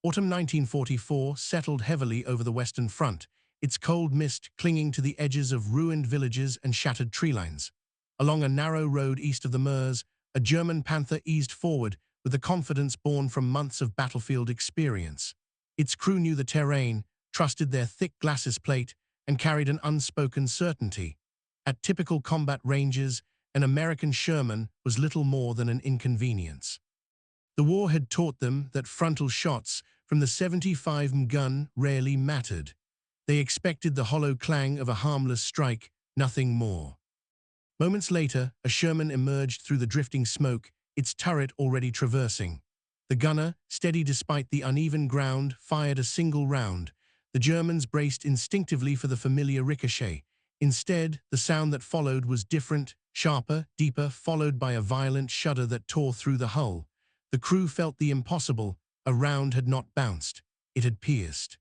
Autumn 1944 settled heavily over the Western Front, its cold mist clinging to the edges of ruined villages and shattered tree lines. Along a narrow road east of the Meuse, a German Panther eased forward with the confidence born from months of battlefield experience. Its crew knew the terrain, trusted their thick glacis plate, and carried an unspoken certainty. At typical combat ranges, an American Sherman was little more than an inconvenience. The war had taught them that frontal shots from the 75 gun rarely mattered. They expected the hollow clang of a harmless strike, nothing more. Moments later, a Sherman emerged through the drifting smoke, its turret already traversing. The gunner, steady despite the uneven ground, fired a single round. The Germans braced instinctively for the familiar ricochet. Instead, the sound that followed was different, sharper, deeper, followed by a violent shudder that tore through the hull. The crew felt the impossible. A round had not bounced. It had pierced.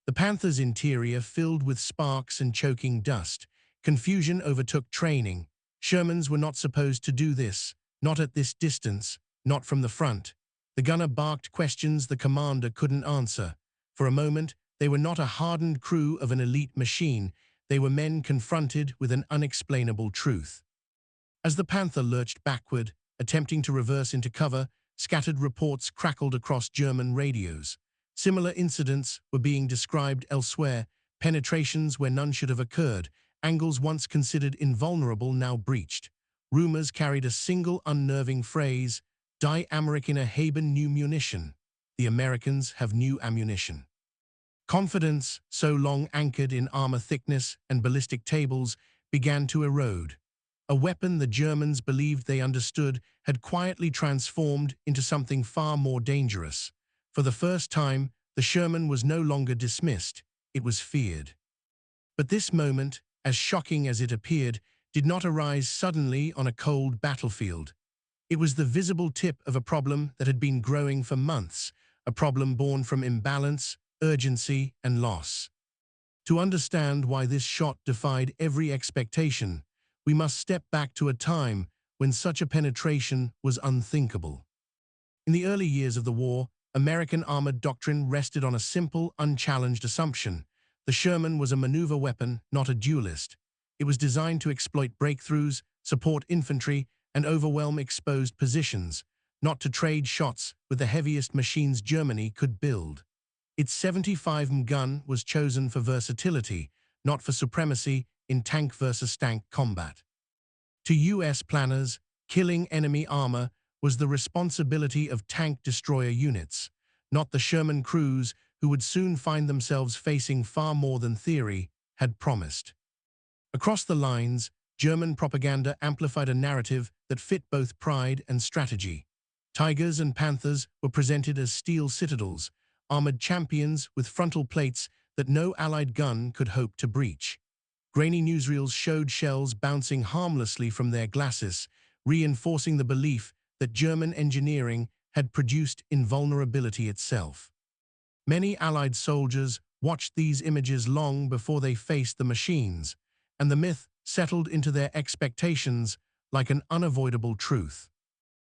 The Panther's interior filled with sparks and choking dust. Confusion overtook training. Shermans were not supposed to do this, not at this distance, not from the front. The gunner barked questions the commander couldn't answer. For a moment, they were not a hardened crew of an elite machine. They were men confronted with an unexplainable truth. As the Panther lurched backward, attempting to reverse into cover, scattered reports crackled across German radios. Similar incidents were being described elsewhere, penetrations where none should have occurred, angles once considered invulnerable now breached. Rumors carried a single unnerving phrase, Die Amerikaner haben new munition. The Americans have new ammunition. Confidence, so long anchored in armor thickness and ballistic tables, began to erode. A weapon the Germans believed they understood had quietly transformed into something far more dangerous. For the first time, the Sherman was no longer dismissed, it was feared. But this moment, as shocking as it appeared, did not arise suddenly on a cold battlefield. It was the visible tip of a problem that had been growing for months, a problem born from imbalance, urgency, and loss. To understand why this shot defied every expectation, we must step back to a time when such a penetration was unthinkable. In the early years of the war, American armored doctrine rested on a simple, unchallenged assumption. The Sherman was a maneuver weapon, not a duelist. It was designed to exploit breakthroughs, support infantry, and overwhelm exposed positions, not to trade shots with the heaviest machines Germany could build. Its 75 gun was chosen for versatility, not for supremacy in tank versus tank combat. To U.S. planners, killing enemy armor was the responsibility of tank destroyer units, not the Sherman crews who would soon find themselves facing far more than theory had promised. Across the lines, German propaganda amplified a narrative that fit both pride and strategy. Tigers and Panthers were presented as steel citadels, armored champions with frontal plates that no Allied gun could hope to breach. Grainy newsreels showed shells bouncing harmlessly from their glacis, reinforcing the belief that German engineering had produced invulnerability itself. Many Allied soldiers watched these images long before they faced the machines, and the myth settled into their expectations like an unavoidable truth.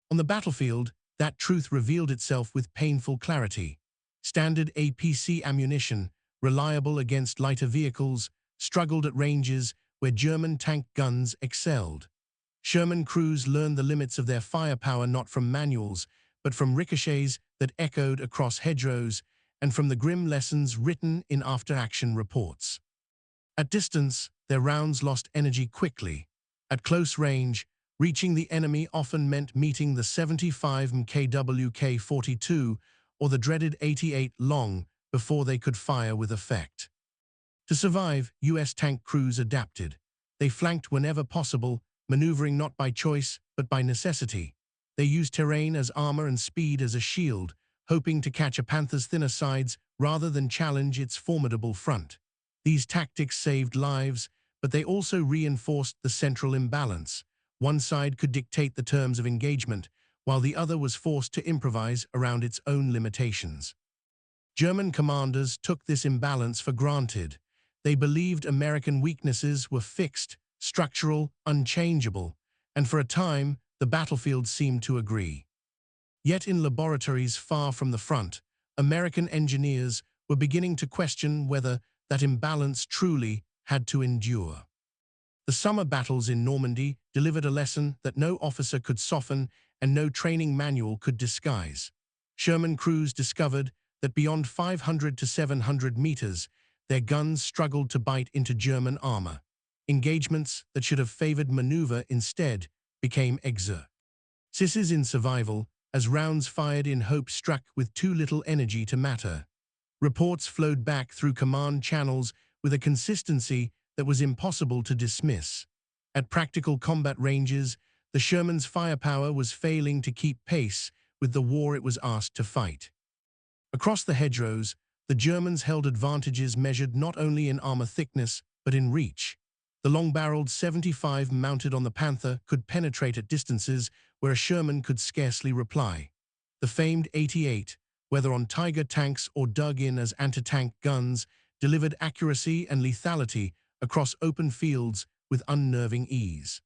On the battlefield, that truth revealed itself with painful clarity. Standard APC ammunition, reliable against lighter vehicles, struggled at ranges where German tank guns excelled. Sherman crews learned the limits of their firepower not from manuals, but from ricochets that echoed across hedgerows and from the grim lessons written in after-action reports. At distance, their rounds lost energy quickly. At close range, reaching the enemy often meant meeting the 75 KWK-42 or the dreaded 88 long before they could fire with effect. To survive, U.S. tank crews adapted. They flanked whenever possible, maneuvering not by choice but by necessity. They used terrain as armor and speed as a shield, hoping to catch a Panther's thinner sides rather than challenge its formidable front. These tactics saved lives, but they also reinforced the central imbalance. One side could dictate the terms of engagement, while the other was forced to improvise around its own limitations. German commanders took this imbalance for granted. They believed American weaknesses were fixed, structural, unchangeable, and for a time, the battlefield seemed to agree. Yet in laboratories far from the front, American engineers were beginning to question whether that imbalance truly had to endure. The summer battles in Normandy delivered a lesson that no officer could soften and no training manual could disguise. Sherman crews discovered that beyond 500 to 700 meters, their guns struggled to bite into German armor. Engagements that should have favored maneuver instead became exercises in survival, as rounds fired in hope struck with too little energy to matter. Reports flowed back through command channels with a consistency that was impossible to dismiss. At practical combat ranges, the Sherman's firepower was failing to keep pace with the war it was asked to fight. Across the hedgerows, the Germans held advantages measured not only in armor thickness, but in reach. The long-barreled 75 mounted on the Panther could penetrate at distances where a Sherman could scarcely reply. The famed 88, whether on Tiger tanks or dug in as anti-tank guns, delivered accuracy and lethality across open fields with unnerving ease.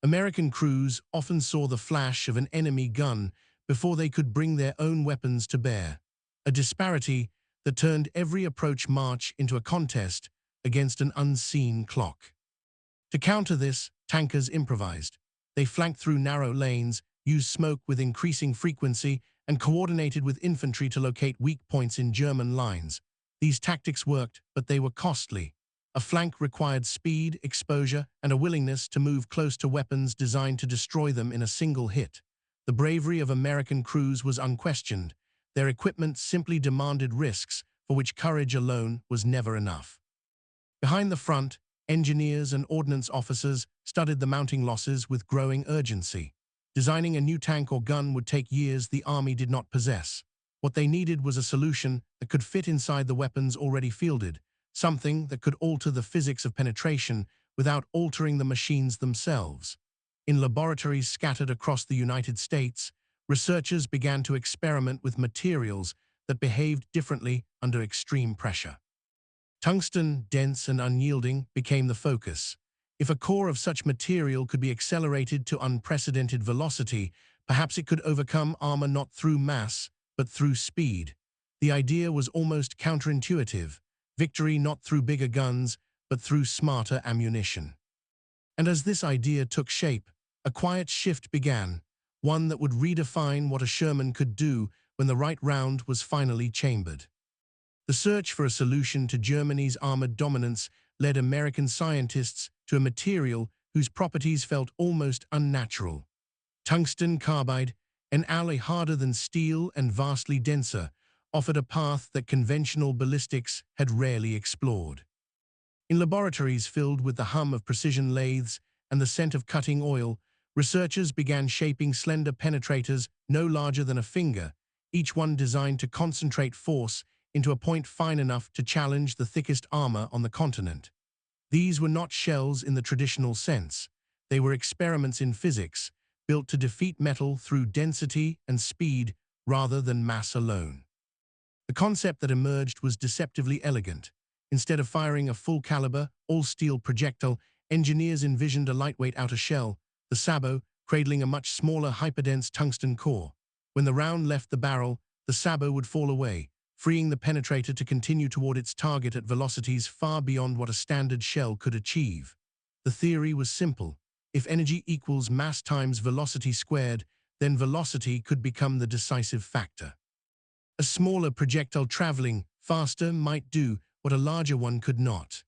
American crews often saw the flash of an enemy gun before they could bring their own weapons to bear, a disparity that turned every approach march into a contest against an unseen clock. To counter this, tankers improvised. They flanked through narrow lanes, used smoke with increasing frequency, and coordinated with infantry to locate weak points in German lines. These tactics worked, but they were costly. A flank required speed, exposure, and a willingness to move close to weapons designed to destroy them in a single hit. The bravery of American crews was unquestioned. Their equipment simply demanded risks for which courage alone was never enough. Behind the front, engineers and ordnance officers studied the mounting losses with growing urgency. Designing a new tank or gun would take years the Army did not possess. What they needed was a solution that could fit inside the weapons already fielded, something that could alter the physics of penetration without altering the machines themselves. In laboratories scattered across the United States, researchers began to experiment with materials that behaved differently under extreme pressure. Tungsten, dense and unyielding, became the focus. If a core of such material could be accelerated to unprecedented velocity, perhaps it could overcome armor not through mass, but through speed. The idea was almost counterintuitive. Victory not through bigger guns, but through smarter ammunition. And as this idea took shape, a quiet shift began, one that would redefine what a Sherman could do when the right round was finally chambered. The search for a solution to Germany's armored dominance led American scientists to a material whose properties felt almost unnatural. Tungsten carbide, an alloy harder than steel and vastly denser, offered a path that conventional ballistics had rarely explored. In laboratories filled with the hum of precision lathes and the scent of cutting oil, researchers began shaping slender penetrators no larger than a finger, each one designed to concentrate force into a point fine enough to challenge the thickest armor on the continent. These were not shells in the traditional sense. They were experiments in physics, built to defeat metal through density and speed rather than mass alone. The concept that emerged was deceptively elegant. Instead of firing a full-caliber, all-steel projectile, engineers envisioned a lightweight outer shell, the sabot, cradling a much smaller hyperdense tungsten core. When the round left the barrel, the sabot would fall away, freeing the penetrator to continue toward its target at velocities far beyond what a standard shell could achieve. The theory was simple. If energy equals mass times velocity squared, then velocity could become the decisive factor. A smaller projectile traveling faster might do what a larger one could not.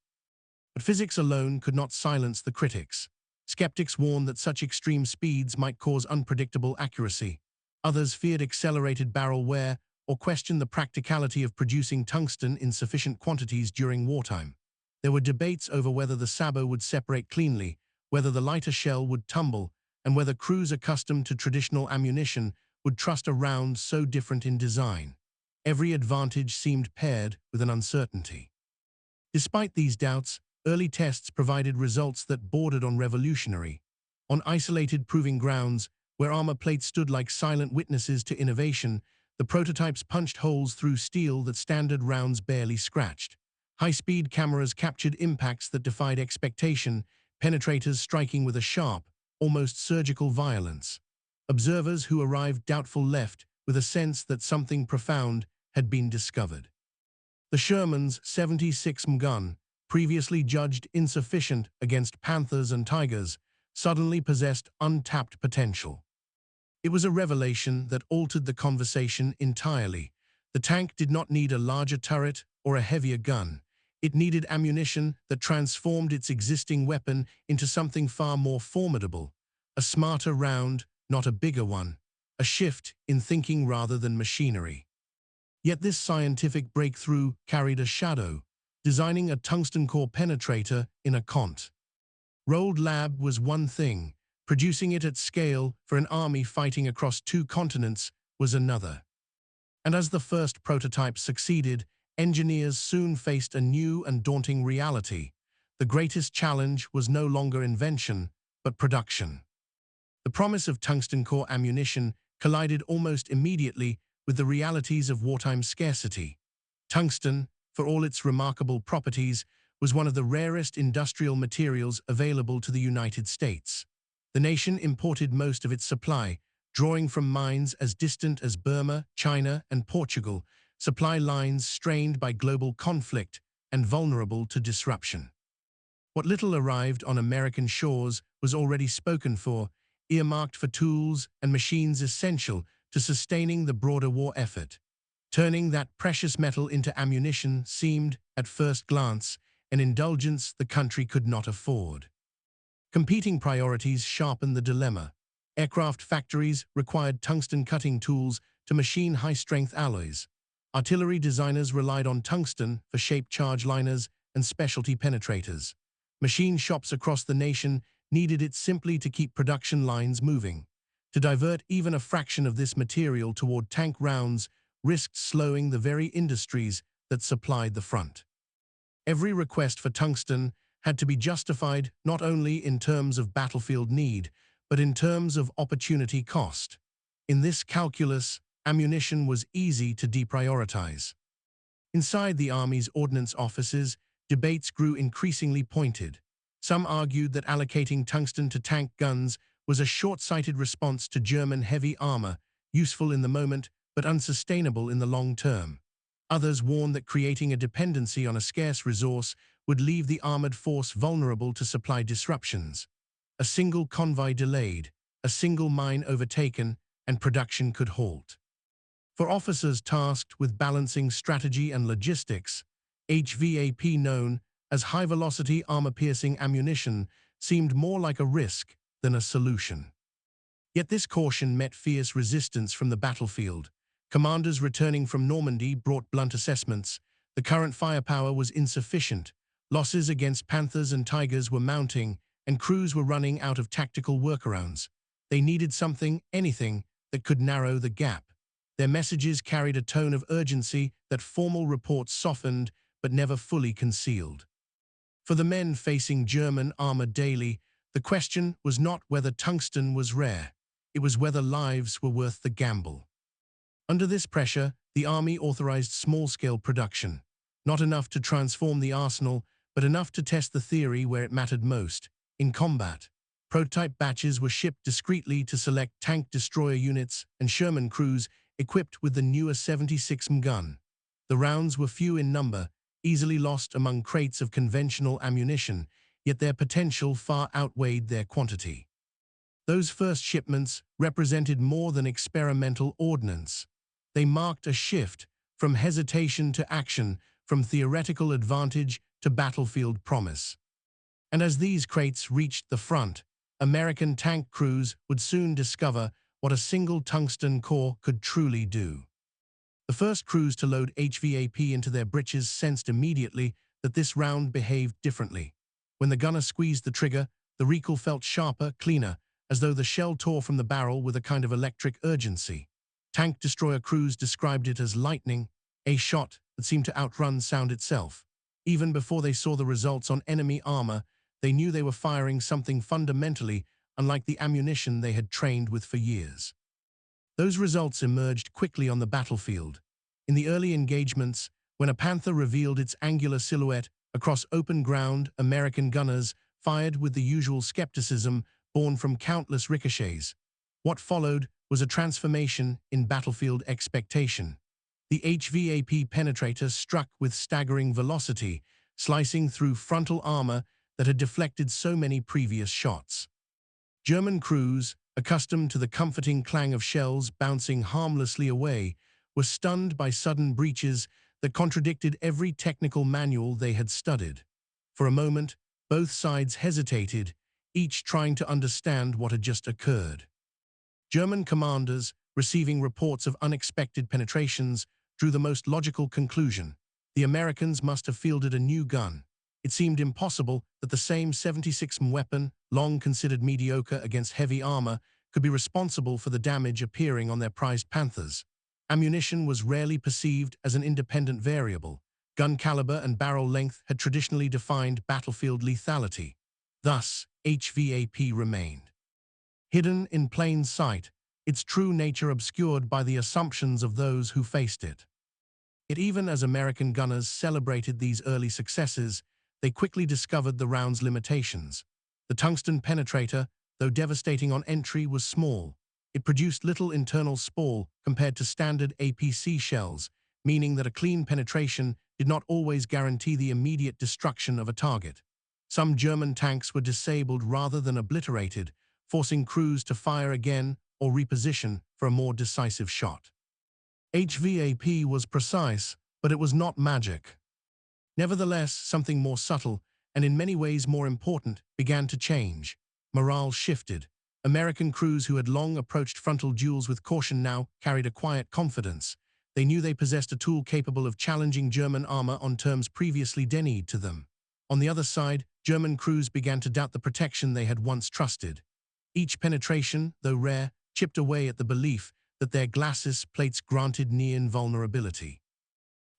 But physics alone could not silence the critics. Skeptics warned that such extreme speeds might cause unpredictable accuracy. Others feared accelerated barrel wear or questioned the practicality of producing tungsten in sufficient quantities during wartime. There were debates over whether the sabot would separate cleanly, whether the lighter shell would tumble, and whether crews accustomed to traditional ammunition would trust a round so different in design. Every advantage seemed paired with an uncertainty. Despite these doubts, early tests provided results that bordered on revolutionary. On isolated proving grounds, where armor plates stood like silent witnesses to innovation, the prototypes punched holes through steel that standard rounds barely scratched. High-speed cameras captured impacts that defied expectation, penetrators striking with a sharp, almost surgical violence. Observers who arrived doubtful left with a sense that something profound had been discovered. The Sherman's 76 gun, previously judged insufficient against panthers and tigers, suddenly possessed untapped potential. It was a revelation that altered the conversation entirely. The tank did not need a larger turret or a heavier gun. It needed ammunition that transformed its existing weapon into something far more formidable. A smarter round, not a bigger one. A shift in thinking rather than machinery. Yet this scientific breakthrough carried a shadow, designing a tungsten core penetrator in a cont. Rolled lab was one thing, producing it at scale for an army fighting across 2 continents was another. And as the first prototype succeeded, engineers soon faced a new and daunting reality. The greatest challenge was no longer invention, but production. The promise of tungsten core ammunition collided almost immediately with the realities of wartime scarcity. Tungsten, for all its remarkable properties, was one of the rarest industrial materials available to the United States. The nation imported most of its supply, drawing from mines as distant as Burma, China, and Portugal, supply lines strained by global conflict and vulnerable to disruption. What little arrived on American shores was already spoken for, earmarked for tools and machines essential to sustaining the broader war effort. Turning that precious metal into ammunition seemed, at first glance, an indulgence the country could not afford. Competing priorities sharpened the dilemma. Aircraft factories required tungsten cutting tools to machine high-strength alloys. Artillery designers relied on tungsten for shaped charge liners and specialty penetrators. Machine shops across the nation needed it simply to keep production lines moving. To divert even a fraction of this material toward tank rounds risked slowing the very industries that supplied the front. Every request for tungsten had to be justified not only in terms of battlefield need, but in terms of opportunity cost. In this calculus, ammunition was easy to deprioritize. Inside the Army's ordnance offices, debates grew increasingly pointed. Some argued that allocating tungsten to tank guns was a short-sighted response to German heavy armor, useful in the moment but unsustainable in the long term. Others warned that creating a dependency on a scarce resource would leave the armored force vulnerable to supply disruptions. A single convoy delayed, a single mine overtaken, and production could halt. For officers tasked with balancing strategy and logistics, HVAP, known as high-velocity armor-piercing ammunition, seemed more like a risk than a solution. Yet this caution met fierce resistance from the battlefield. Commanders returning from Normandy brought blunt assessments. The current firepower was insufficient. Losses against panthers and tigers were mounting, and crews were running out of tactical workarounds. They needed something, anything, that could narrow the gap. Their messages carried a tone of urgency that formal reports softened but never fully concealed. For the men facing German armor daily, the question was not whether tungsten was rare. It was whether lives were worth the gamble. Under this pressure, the Army authorized small-scale production. Not enough to transform the arsenal, but enough to test the theory where it mattered most, in combat. Prototype batches were shipped discreetly to select tank destroyer units and Sherman crews equipped with the newer 76 gun. The rounds were few in number, easily lost among crates of conventional ammunition, yet their potential far outweighed their quantity. Those first shipments represented more than experimental ordnance. They marked a shift from hesitation to action, from theoretical advantage to battlefield promise. And as these crates reached the front, American tank crews would soon discover what a single tungsten core could truly do. The first crews to load HVAP into their breeches sensed immediately that this round behaved differently. When the gunner squeezed the trigger, the recoil felt sharper, cleaner, as though the shell tore from the barrel with a kind of electric urgency. Tank destroyer crews described it as lightning, a shot that seemed to outrun sound itself. Even before they saw the results on enemy armor, they knew they were firing something fundamentally unlike the ammunition they had trained with for years. Those results emerged quickly on the battlefield. In the early engagements, when a Panther revealed its angular silhouette across open ground, American gunners fired with the usual skepticism born from countless ricochets. What followed was a transformation in battlefield expectation. The HVAP penetrator struck with staggering velocity, slicing through frontal armor that had deflected so many previous shots. German crews, accustomed to the comforting clang of shells bouncing harmlessly away, were stunned by sudden breaches that contradicted every technical manual they had studied. For a moment, both sides hesitated, each trying to understand what had just occurred. German commanders, receiving reports of unexpected penetrations, drew the most logical conclusion. The Americans must have fielded a new gun. It seemed impossible that the same 76mm weapon, long considered mediocre against heavy armor, could be responsible for the damage appearing on their prized Panthers. Ammunition was rarely perceived as an independent variable. Gun caliber and barrel length had traditionally defined battlefield lethality. Thus, HVAP remained hidden in plain sight, its true nature obscured by the assumptions of those who faced it. Yet even as American gunners celebrated these early successes, they quickly discovered the round's limitations. The tungsten penetrator, though devastating on entry, was small. It produced little internal spall compared to standard APC shells, meaning that a clean penetration did not always guarantee the immediate destruction of a target. Some German tanks were disabled rather than obliterated, forcing crews to fire again or reposition for a more decisive shot. HVAP was precise, but it was not magic. Nevertheless, something more subtle, and in many ways more important, began to change. Morale shifted. American crews who had long approached frontal duels with caution now carried a quiet confidence. They knew they possessed a tool capable of challenging German armor on terms previously denied to them. On the other side, German crews began to doubt the protection they had once trusted. Each penetration, though rare, chipped away at the belief that their glacis plates granted near invulnerability.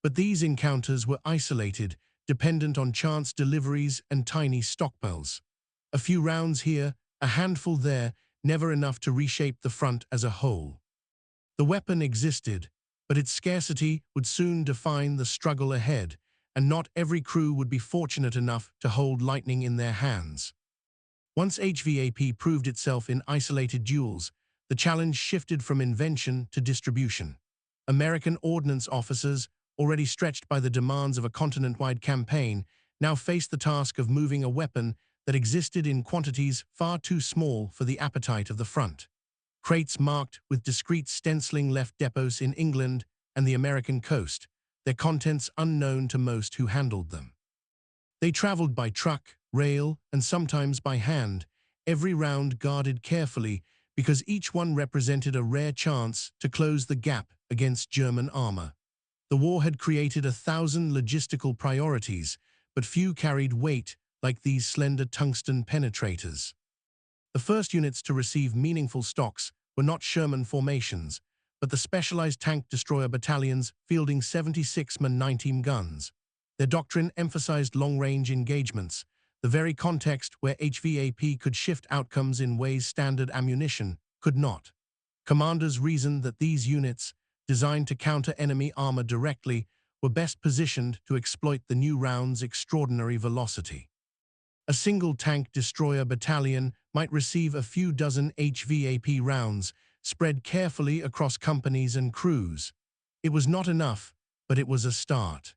But these encounters were isolated, dependent on chance deliveries and tiny stockpiles. A few rounds here, a handful there, never enough to reshape the front as a whole. The weapon existed, but its scarcity would soon define the struggle ahead, and not every crew would be fortunate enough to hold lightning in their hands. Once HVAP proved itself in isolated duels, the challenge shifted from invention to distribution. American ordnance officers, already stretched by the demands of a continent-wide campaign, now faced the task of moving a weapon that existed in quantities far too small for the appetite of the front. Crates marked with discreet stenciling left depots in England and the American coast, their contents unknown to most who handled them. They traveled by truck, rail, and sometimes by hand, every round guarded carefully because each one represented a rare chance to close the gap against German armor. The war had created 1,000 logistical priorities, but few carried weight like these slender tungsten penetrators. The first units to receive meaningful stocks were not Sherman formations, but the specialized tank destroyer battalions fielding 76mm 90mm guns. Their doctrine emphasized long-range engagements, the very context where HVAP could shift outcomes in ways standard ammunition could not. Commanders reasoned that these units, designed to counter enemy armor directly, were best positioned to exploit the new round's extraordinary velocity. A single tank destroyer battalion might receive a few dozen HVAP rounds, spread carefully across companies and crews. It was not enough, but it was a start.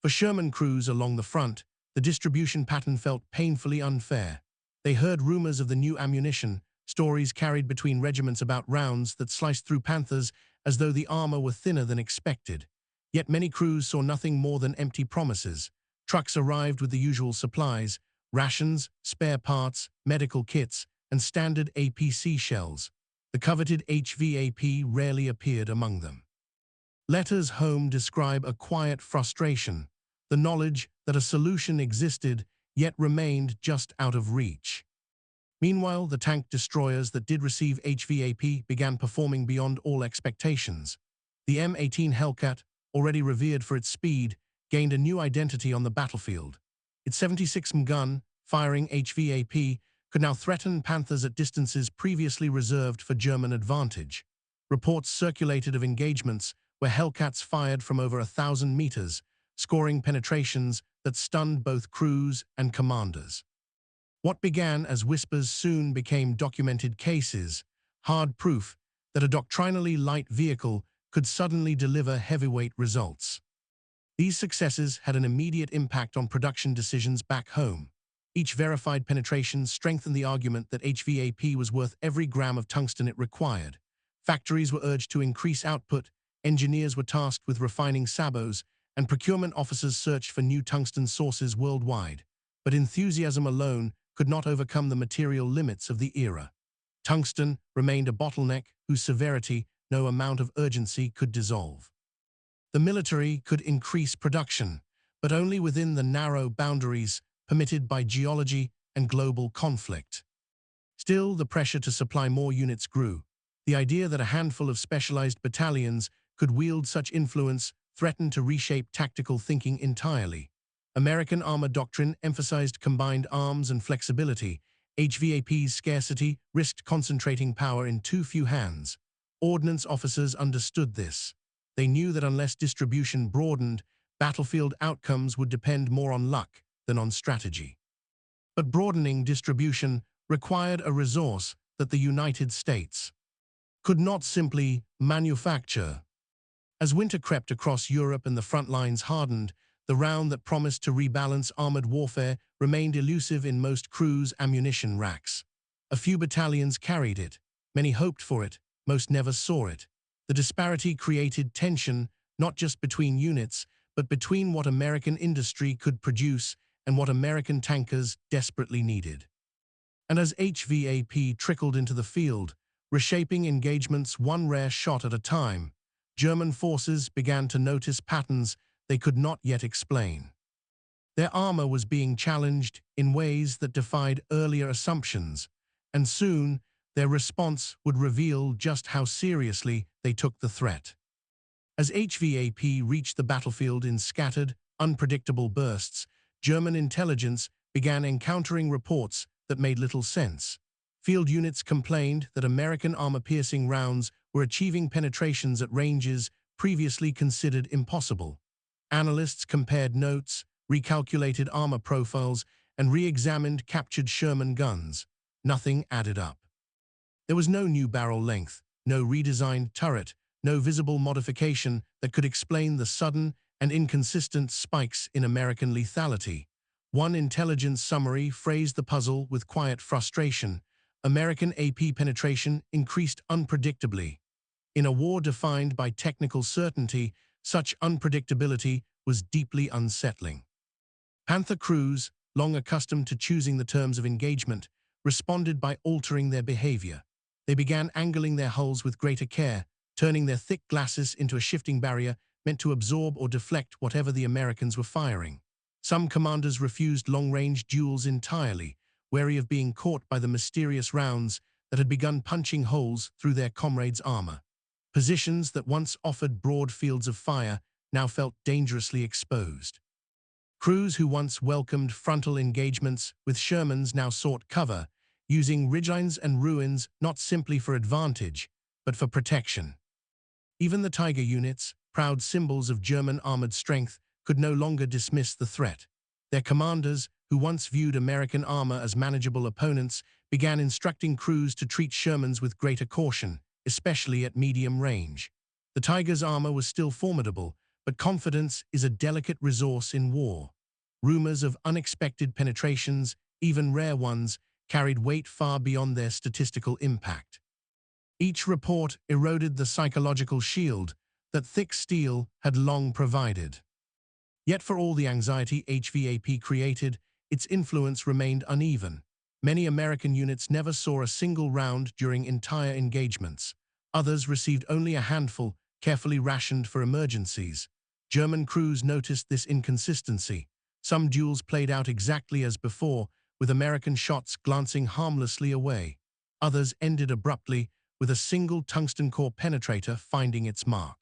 For Sherman crews along the front, the distribution pattern felt painfully unfair. They heard rumors of the new ammunition, stories carried between regiments about rounds that sliced through Panthers as though the armor were thinner than expected. Yet many crews saw nothing more than empty promises. Trucks arrived with the usual supplies: rations, spare parts, medical kits, and standard APC shells. The coveted HVAP rarely appeared among them. Letters home describe a quiet frustration, the knowledge that a solution existed yet remained just out of reach. Meanwhile, the tank destroyers that did receive HVAP began performing beyond all expectations. The M18 Hellcat, already revered for its speed, gained a new identity on the battlefield. Its 76mm gun, firing HVAP, could now threaten Panthers at distances previously reserved for German advantage. Reports circulated of engagements where Hellcats fired from over 1,000 meters, scoring penetrations that stunned both crews and commanders. What began as whispers soon became documented cases, hard proof that a doctrinally light vehicle could suddenly deliver heavyweight results. These successes had an immediate impact on production decisions back home. Each verified penetration strengthened the argument that HVAP was worth every gram of tungsten it required. Factories were urged to increase output, engineers were tasked with refining sabots, and procurement officers searched for new tungsten sources worldwide. But enthusiasm alone could not overcome the material limits of the era. Tungsten remained a bottleneck whose severity no amount of urgency could dissolve. The military could increase production, but only within the narrow boundaries permitted by geology and global conflict. Still, the pressure to supply more units grew. The idea that a handful of specialized battalions could wield such influence threatened to reshape tactical thinking entirely. American armor doctrine emphasized combined arms and flexibility. HVAP's scarcity risked concentrating power in too few hands. Ordnance officers understood this. They knew that unless distribution broadened, battlefield outcomes would depend more on luck than on strategy. But broadening distribution required a resource that the United States could not simply manufacture. As winter crept across Europe and the front lines hardened, the round that promised to rebalance armored warfare remained elusive in most crews' ammunition racks. A few battalions carried it, many hoped for it, most never saw it. The disparity created tension not just between units, but between what American industry could produce and what American tankers desperately needed. And as HVAP trickled into the field, reshaping engagements one rare shot at a time, German forces began to notice patterns they could not yet explain. Their armor was being challenged in ways that defied earlier assumptions, and soon their response would reveal just how seriously they took the threat. As HVAP reached the battlefield in scattered, unpredictable bursts, German intelligence began encountering reports that made little sense. Field units complained that American armor-piercing rounds were achieving penetrations at ranges previously considered impossible. Analysts compared notes, recalculated armor profiles, and re-examined captured Sherman guns. Nothing added up. There was no new barrel length, no redesigned turret, no visible modification that could explain the sudden and inconsistent spikes in American lethality. One intelligence summary phrased the puzzle with quiet frustration. American AP penetration increased unpredictably. In a war defined by technical certainty, such unpredictability was deeply unsettling. Panther crews, long accustomed to choosing the terms of engagement, responded by altering their behavior. They began angling their hulls with greater care, turning their thick glasses into a shifting barrier meant to absorb or deflect whatever the Americans were firing. Some commanders refused long-range duels entirely, wary of being caught by the mysterious rounds that had begun punching holes through their comrades' armor. Positions that once offered broad fields of fire now felt dangerously exposed. Crews who once welcomed frontal engagements with Shermans now sought cover, using ridgelines and ruins not simply for advantage, but for protection. Even the Tiger units, proud symbols of German armored strength, could no longer dismiss the threat. Their commanders, who once viewed American armor as manageable opponents, began instructing crews to treat Shermans with greater caution, especially at medium range. The Tiger's armor was still formidable, but confidence is a delicate resource in war. Rumors of unexpected penetrations, even rare ones, carried weight far beyond their statistical impact. Each report eroded the psychological shield that thick steel had long provided. Yet for all the anxiety HVAP created, its influence remained uneven. Many American units never saw a single round during entire engagements. Others received only a handful, carefully rationed for emergencies. German crews noticed this inconsistency. Some duels played out exactly as before, with American shots glancing harmlessly away. Others ended abruptly, with a single tungsten core penetrator finding its mark.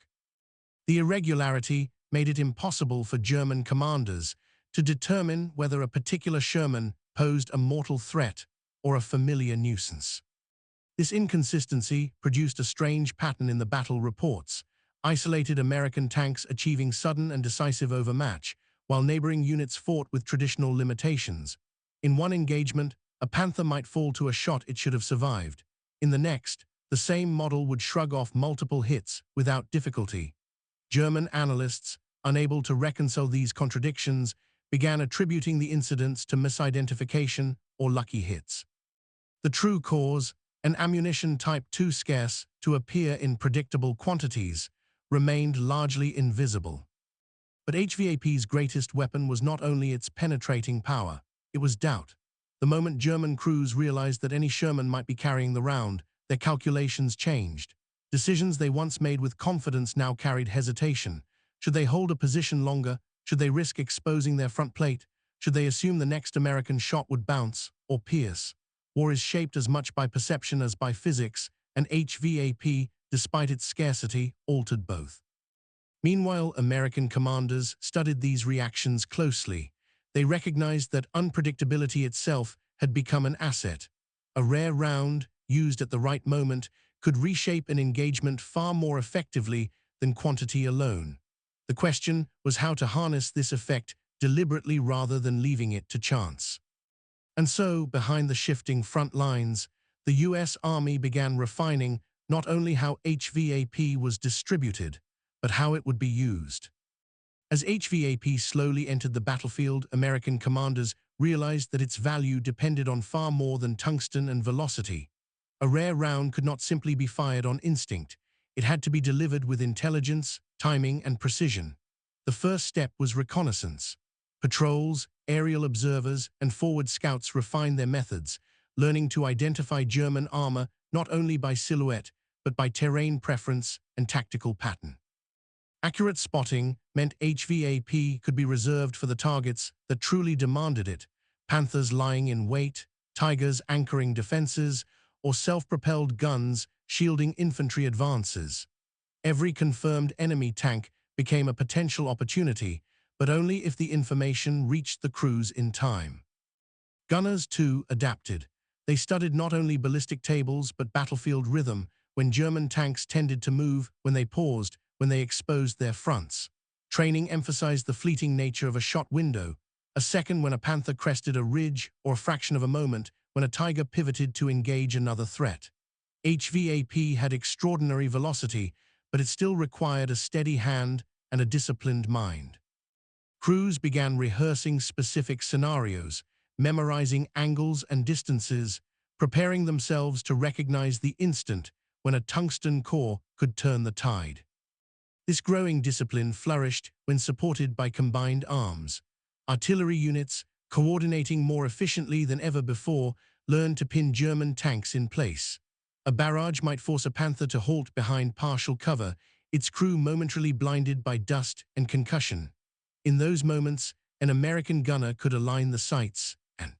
The irregularity made it impossible for German commanders to determine whether a particular Sherman posed a mortal threat or a familiar nuisance. This inconsistency produced a strange pattern in the battle reports, isolated American tanks achieving sudden and decisive overmatch, while neighboring units fought with traditional limitations. In one engagement, a Panther might fall to a shot it should have survived. In the next, the same model would shrug off multiple hits without difficulty. German analysts, unable to reconcile these contradictions, began attributing the incidents to misidentification or lucky hits. The true cause, an ammunition type too scarce to appear in predictable quantities, remained largely invisible. But HVAP's greatest weapon was not only its penetrating power, it was doubt. The moment German crews realized that any Sherman might be carrying the round, their calculations changed. Decisions they once made with confidence now carried hesitation. Should they hold a position longer? Should they risk exposing their front plate? Should they assume the next American shot would bounce or pierce? War is shaped as much by perception as by physics, and HVAP, despite its scarcity, altered both. Meanwhile, American commanders studied these reactions closely. They recognized that unpredictability itself had become an asset. A rare round, used at the right moment, could reshape an engagement far more effectively than quantity alone. The question was how to harness this effect deliberately rather than leaving it to chance. And so, behind the shifting front lines, the U.S. Army began refining not only how HVAP was distributed, but how it would be used. As HVAP slowly entered the battlefield, American commanders realized that its value depended on far more than tungsten and velocity. A rare round could not simply be fired on instinct. It had to be delivered with intelligence, timing, and precision. The first step was reconnaissance. Patrols, aerial observers, and forward scouts refined their methods, learning to identify German armor not only by silhouette, but by terrain preference and tactical pattern. Accurate spotting meant HVAP could be reserved for the targets that truly demanded it: Panthers lying in wait, Tigers anchoring defenses, or self-propelled guns shielding infantry advances. Every confirmed enemy tank became a potential opportunity, but only if the information reached the crews in time. Gunners, too, adapted. They studied not only ballistic tables but battlefield rhythm. When German tanks tended to move, when they paused, when they exposed their fronts. Training emphasized the fleeting nature of a shot window, a second when a Panther crested a ridge, or a fraction of a moment when a Tiger pivoted to engage another threat. HVAP had extraordinary velocity, but it still required a steady hand and a disciplined mind. Crews began rehearsing specific scenarios, memorizing angles and distances, preparing themselves to recognize the instant when a tungsten core could turn the tide. This growing discipline flourished when supported by combined arms. Artillery units, coordinating more efficiently than ever before, learned to pin German tanks in place. A barrage might force a Panther to halt behind partial cover, its crew momentarily blinded by dust and concussion. In those moments, an American gunner could align the sights and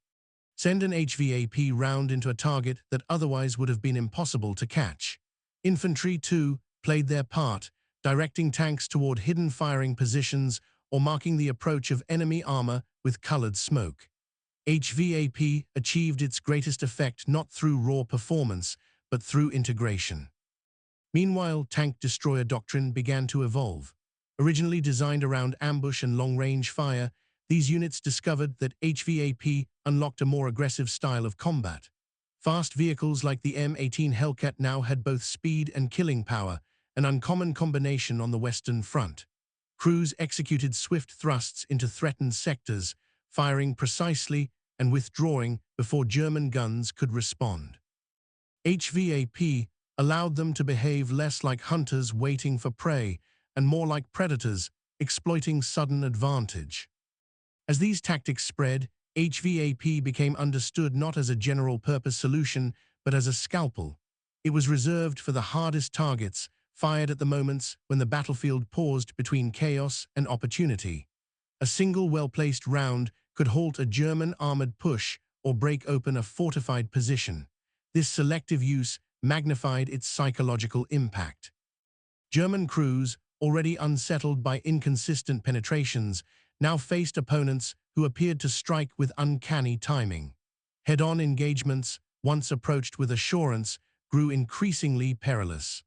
send an HVAP round into a target that otherwise would have been impossible to catch. Infantry, too, played their part, directing tanks toward hidden firing positions or marking the approach of enemy armor with colored smoke. HVAP achieved its greatest effect not through raw performance, but through integration. Meanwhile, tank destroyer doctrine began to evolve. Originally designed around ambush and long-range fire, these units discovered that HVAP unlocked a more aggressive style of combat. Fast vehicles like the M18 Hellcat now had both speed and killing power, an uncommon combination on the Western Front. Crews executed swift thrusts into threatened sectors, firing precisely and withdrawing before German guns could respond. HVAP allowed them to behave less like hunters waiting for prey and more like predators exploiting sudden advantage. As these tactics spread, HVAP became understood not as a general-purpose solution but as a scalpel. It was reserved for the hardest targets, fired at the moments when the battlefield paused between chaos and opportunity. A single well-placed round could halt a German armored push or break open a fortified position. This selective use magnified its psychological impact. German crews, already unsettled by inconsistent penetrations, now faced opponents who appeared to strike with uncanny timing. Head-on engagements, once approached with assurance, grew increasingly perilous.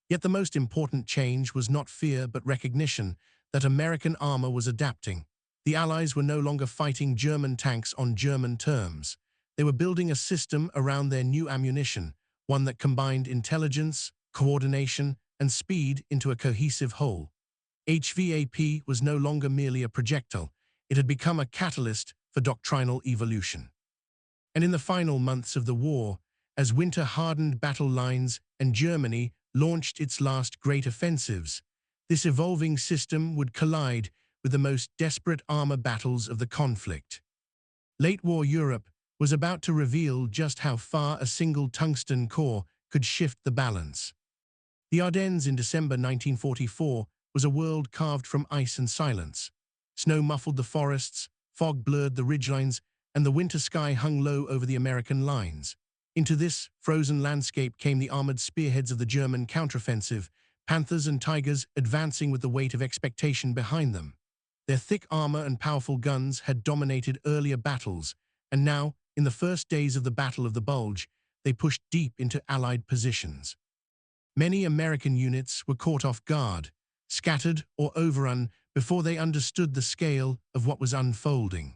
Yet the most important change was not fear but recognition that American armor was adapting. The Allies were no longer fighting German tanks on German terms. They were building a system around their new ammunition, one that combined intelligence, coordination, and speed into a cohesive whole. HVAP was no longer merely a projectile, it had become a catalyst for doctrinal evolution. And in the final months of the war, as winter hardened battle lines and Germany launched its last great offensives, this evolving system would collide with the most desperate armor battles of the conflict. Late-war Europe was about to reveal just how far a single tungsten core could shift the balance. The Ardennes in December 1944 was a world carved from ice and silence. Snow muffled the forests, fog blurred the ridgelines, and the winter sky hung low over the American lines. Into this frozen landscape came the armored spearheads of the German counteroffensive, panthers and tigers advancing with the weight of expectation behind them. Their thick armor and powerful guns had dominated earlier battles, and now, in the first days of the Battle of the Bulge, they pushed deep into Allied positions. Many American units were caught off guard, scattered or overrun before they understood the scale of what was unfolding.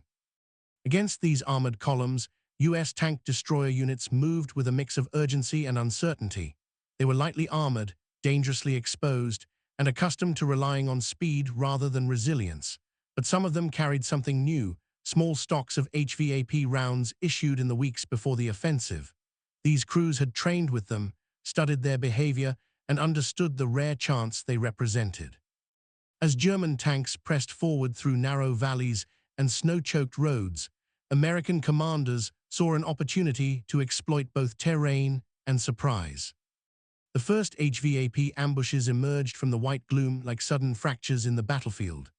Against these armored columns, U.S. tank destroyer units moved with a mix of urgency and uncertainty. They were lightly armored, dangerously exposed, and accustomed to relying on speed rather than resilience. But some of them carried something new, small stocks of HVAP rounds issued in the weeks before the offensive. These crews had trained with them, studied their behavior, and understood the rare chance they represented. As German tanks pressed forward through narrow valleys and snow-choked roads, American commanders saw an opportunity to exploit both terrain and surprise. The first HVAP ambushes emerged from the white gloom like sudden fractures in the battlefield.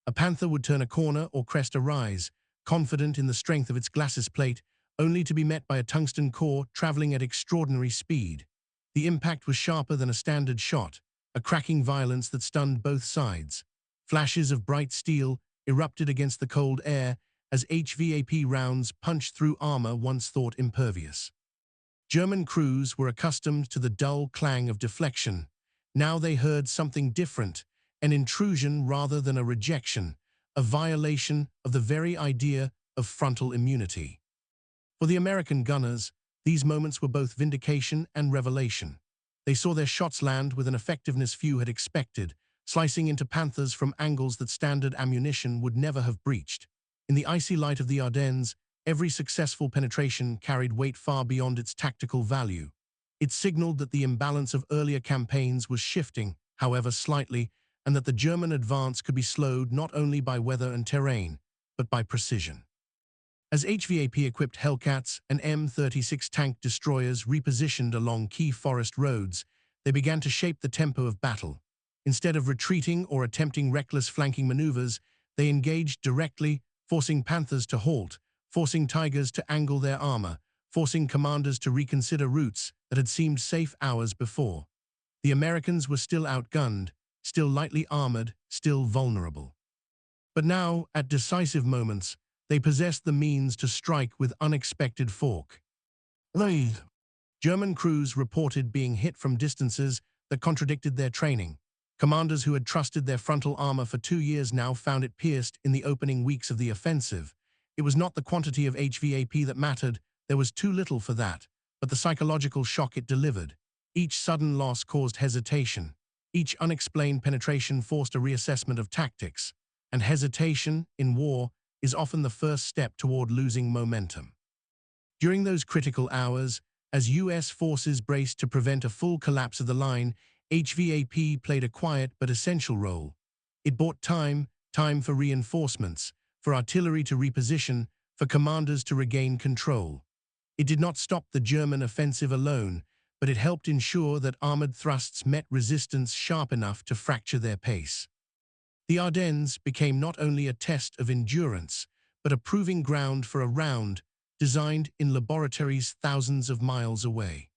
A panther would turn a corner or crest a rise, confident in the strength of its glacis plate, only to be met by a tungsten core traveling at extraordinary speed. The impact was sharper than a standard shot, a cracking violence that stunned both sides. Flashes of bright steel erupted against the cold air as HVAP rounds punched through armor once thought impervious. German crews were accustomed to the dull clang of deflection. Now they heard something different, an intrusion rather than a rejection, a violation of the very idea of frontal immunity. For the American gunners, these moments were both vindication and revelation. They saw their shots land with an effectiveness few had expected, slicing into panthers from angles that standard ammunition would never have breached. In the icy light of the Ardennes, every successful penetration carried weight far beyond its tactical value. It signaled that the imbalance of earlier campaigns was shifting, however slightly, and that the German advance could be slowed not only by weather and terrain, but by precision. As HVAP-equipped Hellcats and M36 tank destroyers repositioned along key forest roads, they began to shape the tempo of battle. Instead of retreating or attempting reckless flanking maneuvers, they engaged directly, forcing panthers to halt, forcing tigers to angle their armor, forcing commanders to reconsider routes that had seemed safe hours before. The Americans were still outgunned, still lightly armored, still vulnerable. But now, at decisive moments, they possessed the means to strike with unexpected force. German crews reported being hit from distances that contradicted their training. Commanders who had trusted their frontal armor for 2 years now found it pierced in the opening weeks of the offensive. It was not the quantity of HVAP that mattered, there was too little for that, but the psychological shock it delivered. Each sudden loss caused hesitation. Each unexplained penetration forced a reassessment of tactics. And hesitation, in war, is often the first step toward losing momentum. During those critical hours, as U.S. forces braced to prevent a full collapse of the line, HVAP played a quiet but essential role. It bought time for reinforcements, for artillery to reposition, for commanders to regain control. It did not stop the German offensive alone, but it helped ensure that armored thrusts met resistance sharp enough to fracture their pace. The Ardennes became not only a test of endurance, but a proving ground for a round designed in laboratories thousands of miles away.